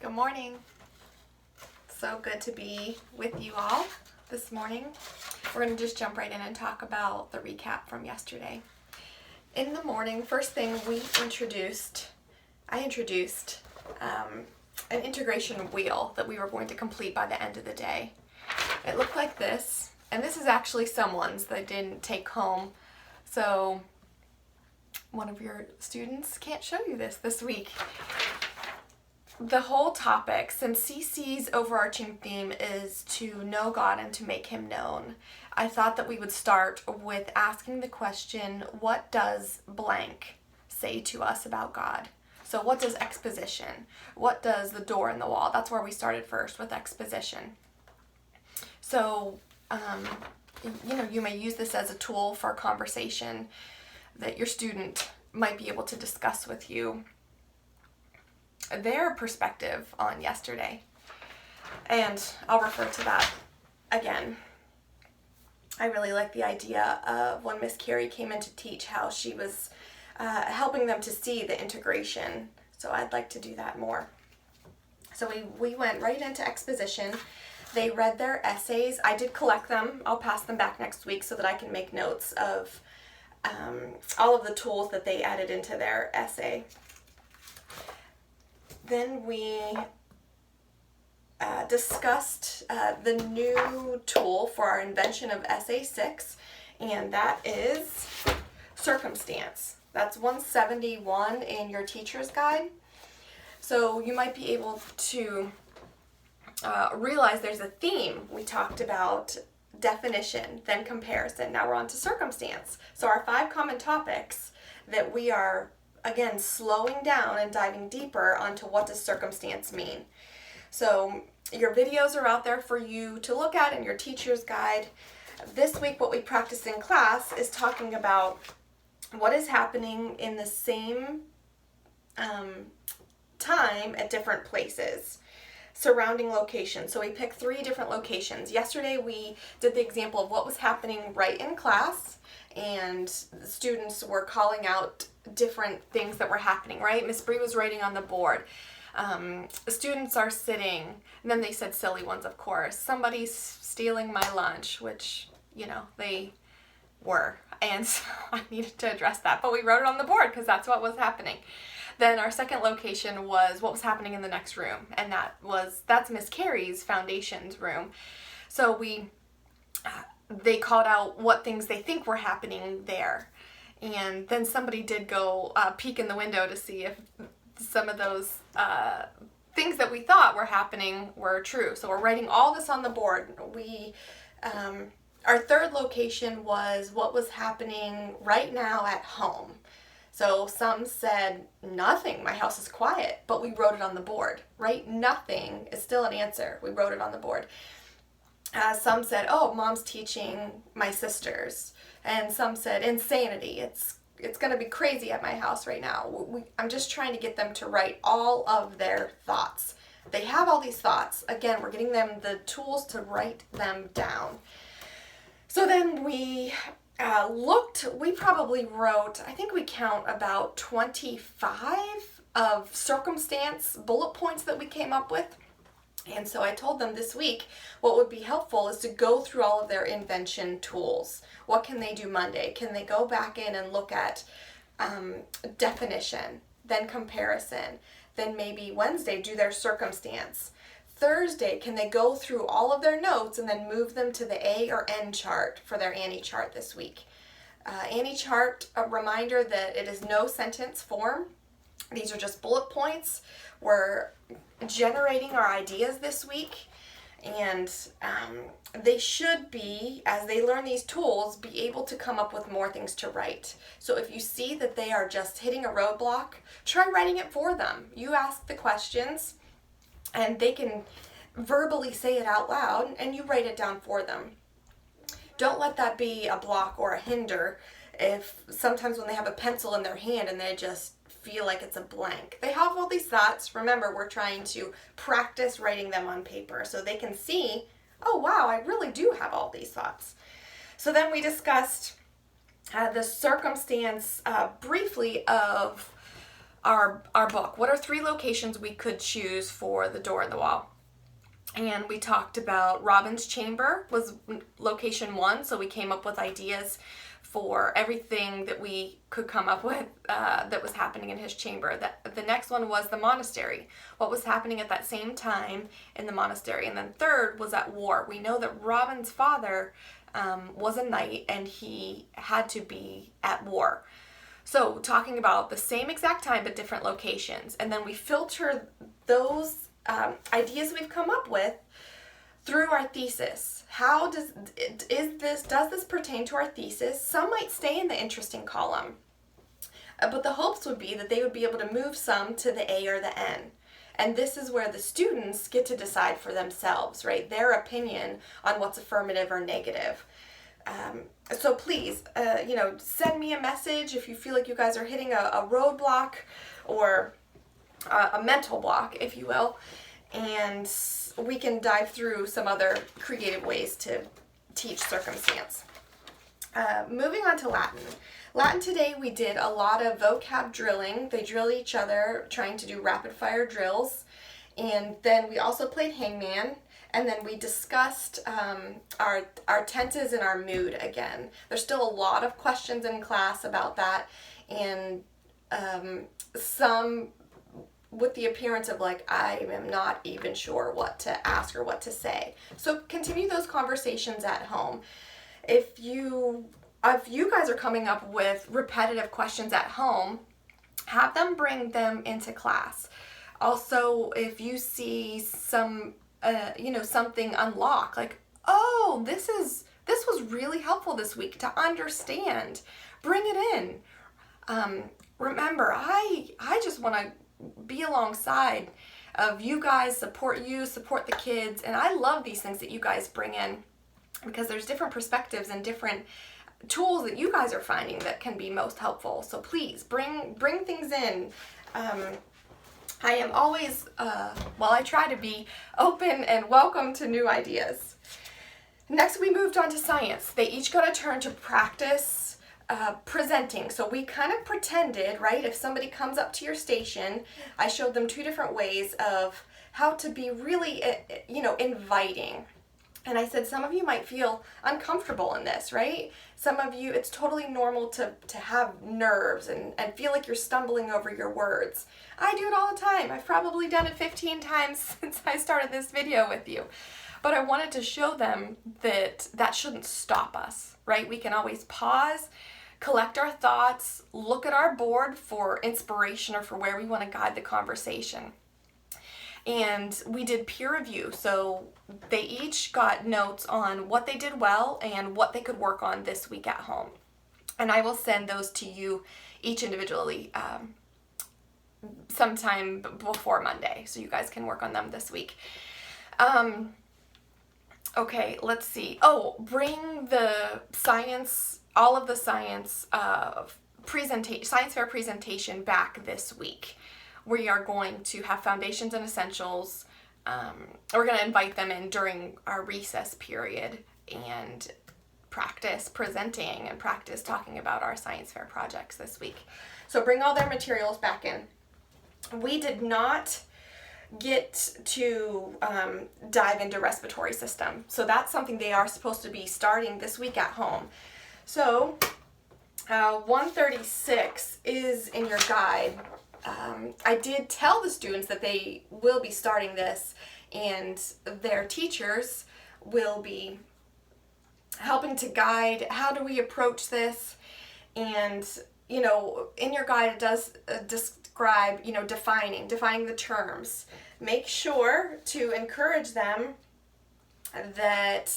Good morning. So good to be with you all this morning. We're going to just jump right in and talk about the recap from yesterday. In the morning, first thing I introduced an integration wheel that we were going to complete by the end of the day. It looked like this, and this is actually someone's that I didn't take home. So one of your students can't show you this week. The whole topic, since CC's overarching theme is to know God and to make Him known, I thought that we would start with asking the question, what does blank say to us about God? So what does exposition? What does the door in the wall? That's where we started first, with exposition. So, you may use this as a tool for a conversation that your student might be able to discuss with you their perspective on yesterday. And I'll refer to that again. I really like the idea of when Miss Carey came in to teach how she was helping them to see the integration. So I'd like to do that more. So we went right into exposition. They read their essays. I did collect them. I'll pass them back next week so that I can make notes of all of the tools that they added into their essay. Then we discussed the new tool for our invention of Essay 6, and that is circumstance. That's 171 in your teacher's guide. So you might be able to realize there's a theme. We talked about definition, then comparison. Now we're on to circumstance. So our 5 common topics that we are again slowing down and diving deeper onto what does circumstance mean. So your videos are out there for you to look at in your teacher's guide. This week what we practiced in class is talking about what is happening in the same time at different places, surrounding locations. So we picked 3 different locations. Yesterday we did the example of what was happening right in class, and the students were calling out different things that were happening, right? Miss Bree was writing on the board. Students are sitting, and then they said silly ones, of course. Somebody's stealing my lunch, which, they were. And so I needed to address that. But we wrote it on the board because that's what was happening. Then our second location was what was happening in the next room. And that's Miss Carey's foundations room. So they called out what things they think were happening there. And then somebody did go peek in the window to see if some of those things that we thought were happening were true. So we're writing all this on the board. Our third location was what was happening right now at home. So some said, nothing, my house is quiet, but we wrote it on the board, right? Nothing is still an answer. We wrote it on the board. Some said, oh, mom's teaching my sisters. And some said, insanity. It's going to be crazy at my house right now. I'm just trying to get them to write all of their thoughts. They have all these thoughts. Again, we're getting them the tools to write them down. So then we we probably wrote, I think we count about 25 of circumstance bullet points that we came up with. And so I told them this week what would be helpful is to go through all of their invention tools. What can they do Monday? Can they go back in and look at definition, then comparison, then maybe Wednesday do their circumstance. Thursday, can they go through all of their notes and then move them to the A or N chart for their Annie chart this week? Annie chart, a reminder that it is no sentence form. These are just bullet points. We're generating our ideas this week, and they should be, as they learn these tools, be able to come up with more things to write. So if you see that they are just hitting a roadblock, try writing it for them. You ask the questions, and they can verbally say it out loud, and you write it down for them. Don't let that be a block or a hinder if sometimes when they have a pencil in their hand and they just feel like it's a blank. They have all these thoughts. Remember, we're trying to practice writing them on paper so they can see, oh wow, I really do have all these thoughts. So then we discussed the circumstance briefly of our book. What are 3 locations we could choose for the door and the wall? And we talked about Robin's chamber was location 1, so we came up with ideas for everything that we could come up with that was happening in his chamber. The next one was the monastery. What was happening at that same time in the monastery? And then third was at war. We know that Robin's father was a knight and he had to be at war. So talking about the same exact time but different locations. And then we filter those ideas we've come up with through our thesis. How does this pertain to our thesis? Some might stay in the interesting column, but the hopes would be that they would be able to move some to the A or the N. And this is where the students get to decide for themselves, right? Their opinion on what's affirmative or negative. So please, send me a message if you feel like you guys are hitting a roadblock or a mental block, if you will, and we can dive through some other creative ways to teach circumstance. Moving on to Latin. Latin today we did a lot of vocab drilling. They drill each other trying to do rapid fire drills. And then we also played hangman. And then we discussed our tenses and our mood again. There's still a lot of questions in class about that. And some with the appearance of like, I am not even sure what to ask or what to say. So continue those conversations at home. If you guys are coming up with repetitive questions at home, have them bring them into class. Also, if you see some, something unlock, like, oh, this was really helpful this week to understand, bring it in. Remember, I just want to be alongside of you guys, support the kids, and I love these things that you guys bring in because there's different perspectives and different tools that you guys are finding that can be most helpful. So please bring things in. I am always, I try to be open and welcome to new ideas. Next, we moved on to science. They each got a turn to practice presenting. So we kind of pretended, right? If somebody comes up to your station, I showed them 2 different ways of how to be really, inviting. And I said, some of you might feel uncomfortable in this, right? Some of you, it's totally normal to have nerves and feel like you're stumbling over your words. I do it all the time. I've probably done it 15 times since I started this video with you. But I wanted to show them that shouldn't stop us, right? We can always pause, collect our thoughts, look at our board for inspiration or for where we want to guide the conversation. And we did peer review, so they each got notes on what they did well and what they could work on this week at home. And I will send those to you each individually sometime before Monday, so you guys can work on them this week. Okay, let's see. Oh, bring the science, all of the science science fair presentation back this week. We are going to have foundations and essentials. We're going to invite them in during our recess period and practice presenting and practice talking about our science fair projects this week. So bring all their materials back in. We did not get to dive into respiratory system. So that's something they are supposed to be starting this week at home. So 136 is in your guide. I did tell the students that they will be starting this and their teachers will be helping to guide how do we approach this. And, in your guide it does describe, defining the terms. Make sure to encourage them that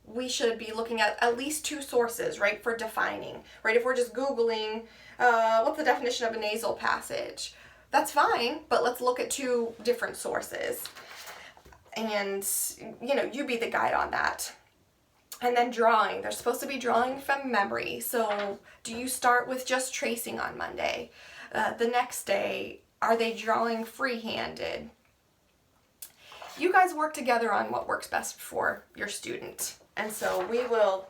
we should be looking at least 2 sources, right, for defining, right? If we're just Googling, what's the definition of a nasal passage? That's fine, but let's look at 2 different sources. And, you be the guide on that. And then drawing. They're supposed to be drawing from memory. So do you start with just tracing on Monday? The next day, are they drawing free-handed? You guys work together on what works best for your student. And so we will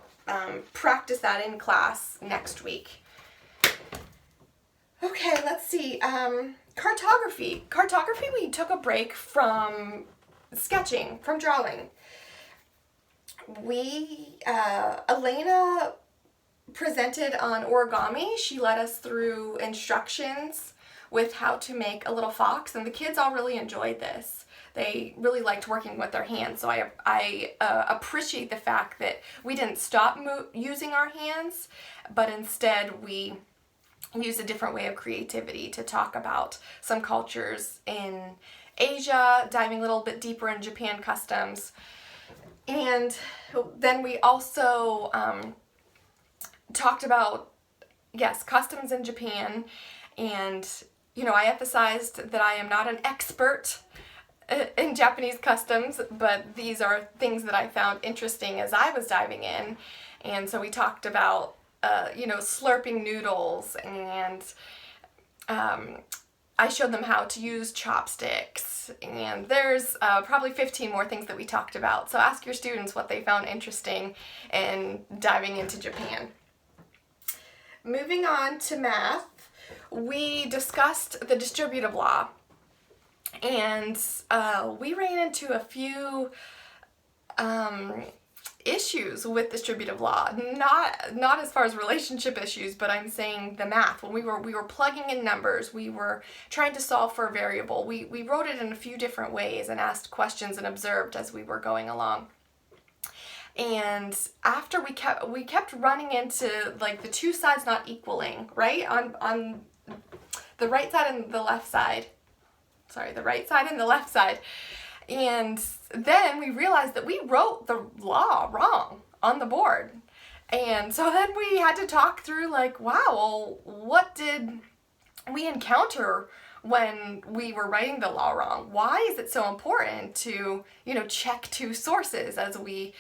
practice that in class next week. Okay, let's see. Cartography. Cartography, we took a break from sketching, from drawing. Elena presented on origami. She led us through instructions with how to make a little fox, and the kids all really enjoyed this. They really liked working with their hands, so I appreciate the fact that we didn't stop using our hands, but instead we used a different way of creativity to talk about some cultures in Asia, diving a little bit deeper in Japan customs. And then we also talked about, yes, customs in Japan, and I emphasized that I am not an expert in Japanese customs, but these are things that I found interesting as I was diving in. And so we talked about slurping noodles, and I showed them how to use chopsticks, and there's probably 15 more things that we talked about. So ask your students what they found interesting in diving into Japan. Moving on to math, we discussed the distributive law, and we ran into a few issues with distributive law. Not as far as relationship issues, but I'm saying the math. When we were plugging in numbers, we were trying to solve for a variable. We wrote it in a few different ways and asked questions and observed as we were going along. And after we kept running into like the two sides not equaling, right? On the right side and the left side. Sorry, the right side and the left side. And then we realized that we wrote the law wrong on the board. And so then we had to talk through like, wow, well, what did we encounter when we were writing the law wrong? Why is it so important to, check two sources as we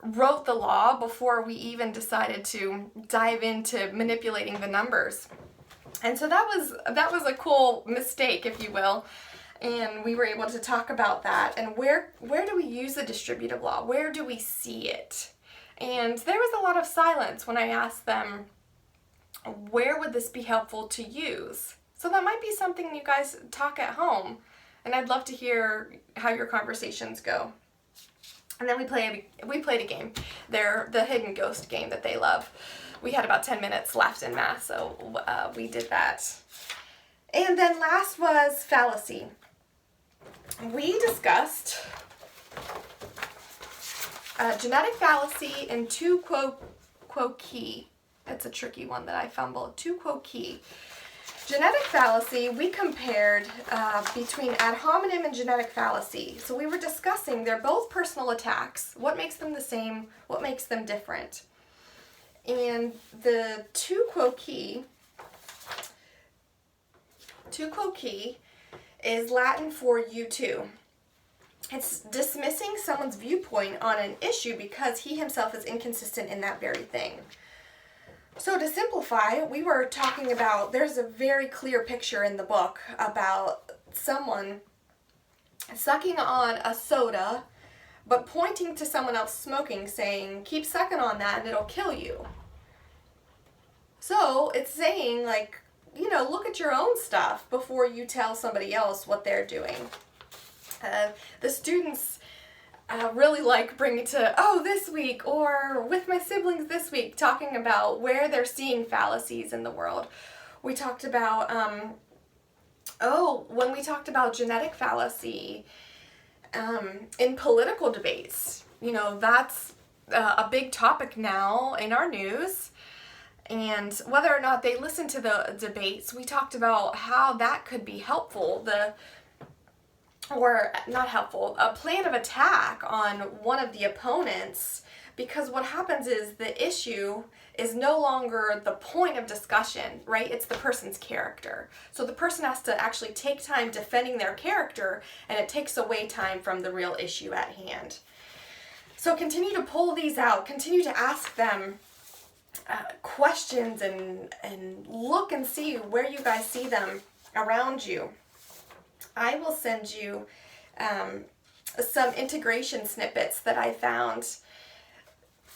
wrote the law before we even decided to dive into manipulating the numbers? And so that was a cool mistake, if you will. And we were able to talk about that. And where do we use the distributive law? Where do we see it? And there was a lot of silence when I asked them, where would this be helpful to use? So that might be something you guys talk at home. And I'd love to hear how your conversations go. And then we played a game. They're the hidden ghost game that they love. We had about 10 minutes left in math, so we did that. And then last was fallacy. We discussed genetic fallacy and tu quo key. That's a tricky one that I fumbled. Tu quo key. Genetic fallacy, we compared between ad hominem and genetic fallacy. So we were discussing they're both personal attacks. What makes them the same? What makes them different? And the tu quo key is Latin for you too. It's dismissing someone's viewpoint on an issue because he himself is inconsistent in that very thing. So to simplify, we were talking about, there's a very clear picture in the book about someone sucking on a soda, but pointing to someone else smoking, saying, keep sucking on that and it'll kill you. So it's saying, like, look at your own stuff before you tell somebody else what they're doing. The students really like bringing to, this week, or with my siblings this week, talking about where they're seeing fallacies in the world. We talked about, when we talked about genetic fallacy in political debates, that's a big topic now in our news. And whether or not they listen to the debates, we talked about how that could be helpful, a plan of attack on one of the opponents, because what happens is the issue is no longer the point of discussion, right? It's the person's character. So the person has to actually take time defending their character, and it takes away time from the real issue at hand. So continue to pull these out, continue to ask them questions and look and see where you guys see them around you. I will send you some integration snippets that I found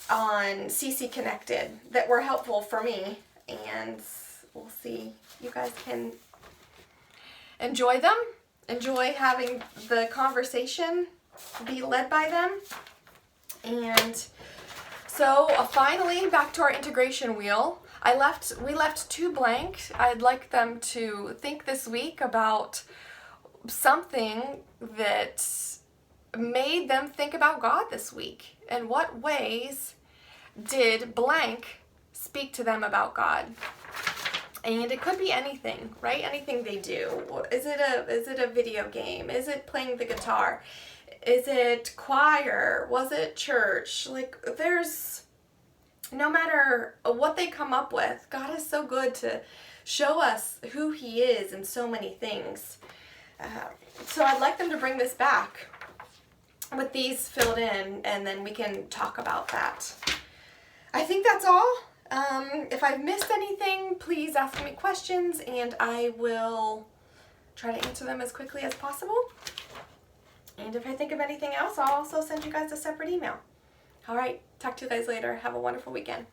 on CC Connected that were helpful for me, and we'll see. You guys can enjoy them, enjoy having the conversation, be led by them. And so finally, back to our integration wheel. We left 2 blank. I'd like them to think this week about something that made them think about God this week. And what ways did blank speak to them about God? And it could be anything, right? Anything they do. Is it a video game? Is it playing the guitar? Is it choir? Was it church? Like, there's, no matter what they come up with, God is so good to show us who He is in so many things. So I'd like them to bring this back with these filled in, and then we can talk about that. I think that's all. If I've missed anything, please ask me questions, and I will try to answer them as quickly as possible. And if I think of anything else, I'll also send you guys a separate email. All right, talk to you guys later. Have a wonderful weekend.